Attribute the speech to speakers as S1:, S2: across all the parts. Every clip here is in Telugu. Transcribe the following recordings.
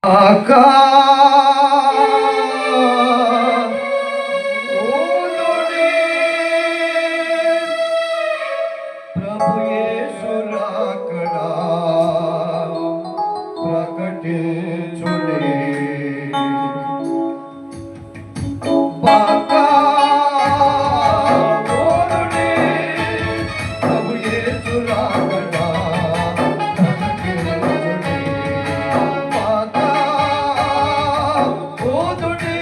S1: ఆకా ప్రభు యేసు రాకడా ప్రకటించుడే బాకా ఓరుడే ప్రభు యేసు రాకడా ప్రకటించుడే బాకా ఓరుడే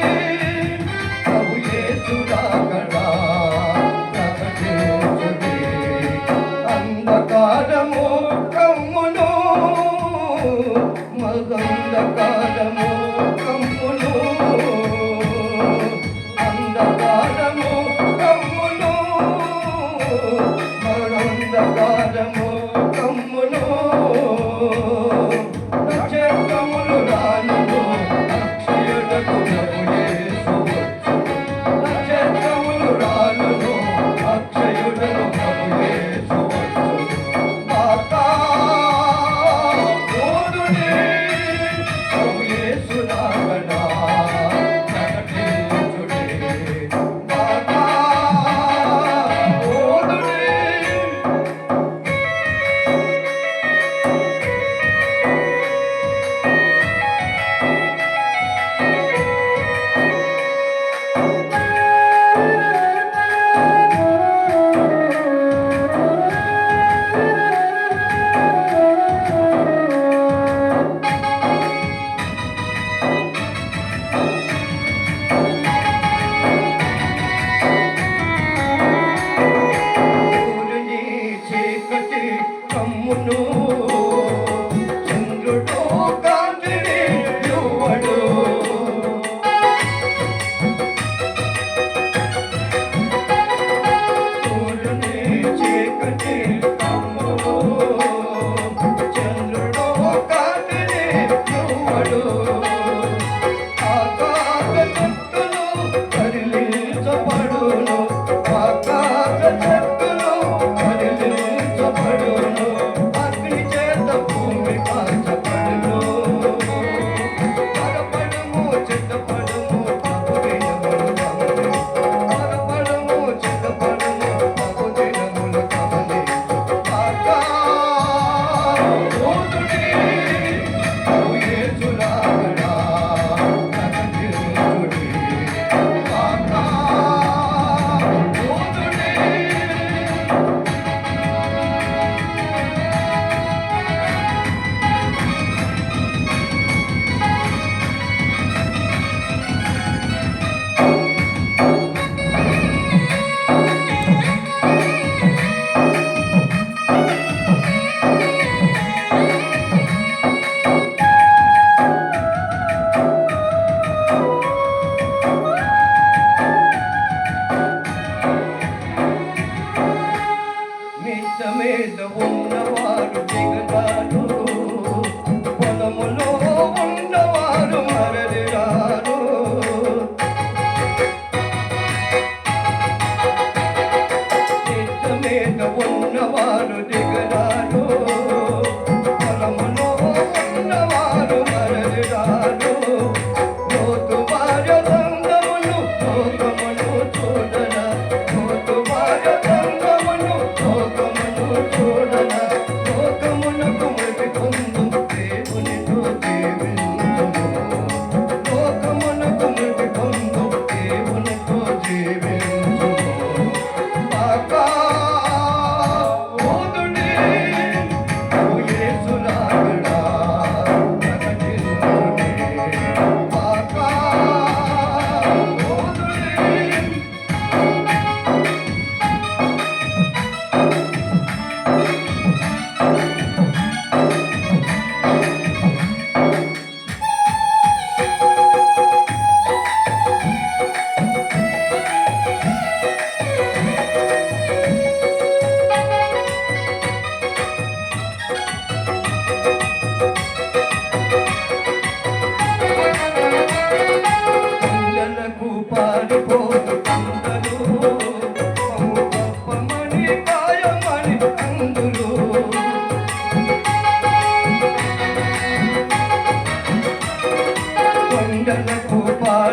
S1: ప్రభు యేసు రాకడా ప్రకటించుడే అంధకారము కమ్మును మగంధకారము కమ్మును అంధకారము కమ్మును మగంధకారము కమ్మును నక్షత్రములు రాలును అక్షయుడకు ప్రభు యేసు వచ్చును నక్షత్రములు రాలును అక్షయుడకు ప్రభు యేసు వచ్చును ఆకా ఓరుడే ప్రభు యేసు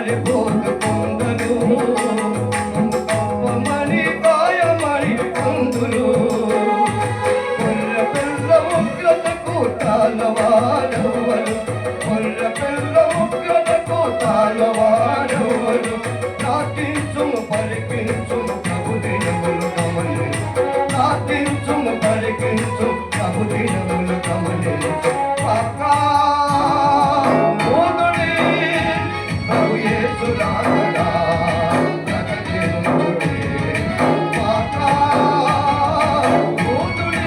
S1: కాలిపోతు కొందరు కప్పమని కాయమని కొందులు కొర్ర పిల్ల ఉగ్రతకు తాళవాడవలు కొర్ర పిల్ల ఉగ్రతకు తాళవాడవలు ప్రార్థించుము పరికించుము ప్రభు దినములు గమనించు ప్రార్థించుము పరికించు ప్రభు దినములు గమనించు పాకా మోదుడి ప్రభు యేసు రాకడా ప్రకటించుడి పాకా మోదుడి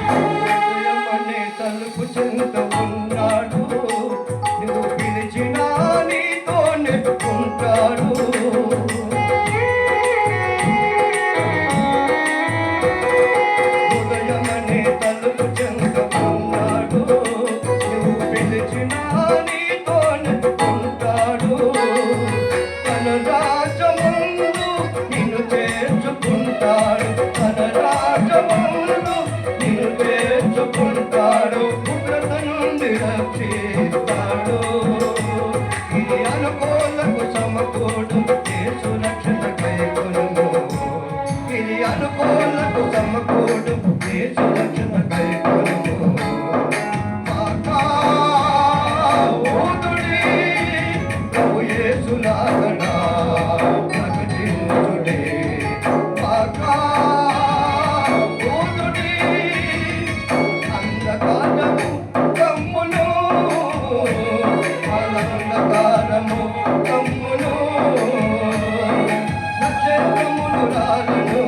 S1: హృదయమనే తలుపు చెంత ఉన్నాడు నువ్వు పిలిచినా నీతో నెట్టుకుంటాడు హృదయమనే తలుపు చెంత ఉన్నాడు నువ్వు పిలిచినా నీతో నెట్టుకుంటాడు తన రాజమందు నిన్ను చేర్చుకుంటాడు తన రాజమందు నిన్ను చేర్చుకుంటాడు ఉగ్రత నుండి రక్షిస్తాడు ఇది అనుకోలకు సమకూడు యేసు రక్షణ కైకొనుము ఇది అనుకోలకు సమకూడు యేసు రక్షణ కైకొనుము పాకా ఊదుడి ప్రభు యేసు లాగడా ప్రకటించుడి పాకా ఊదుడి అంధకారము కమ్మును అంధకారము కమ్మును నక్షత్రములు రాలను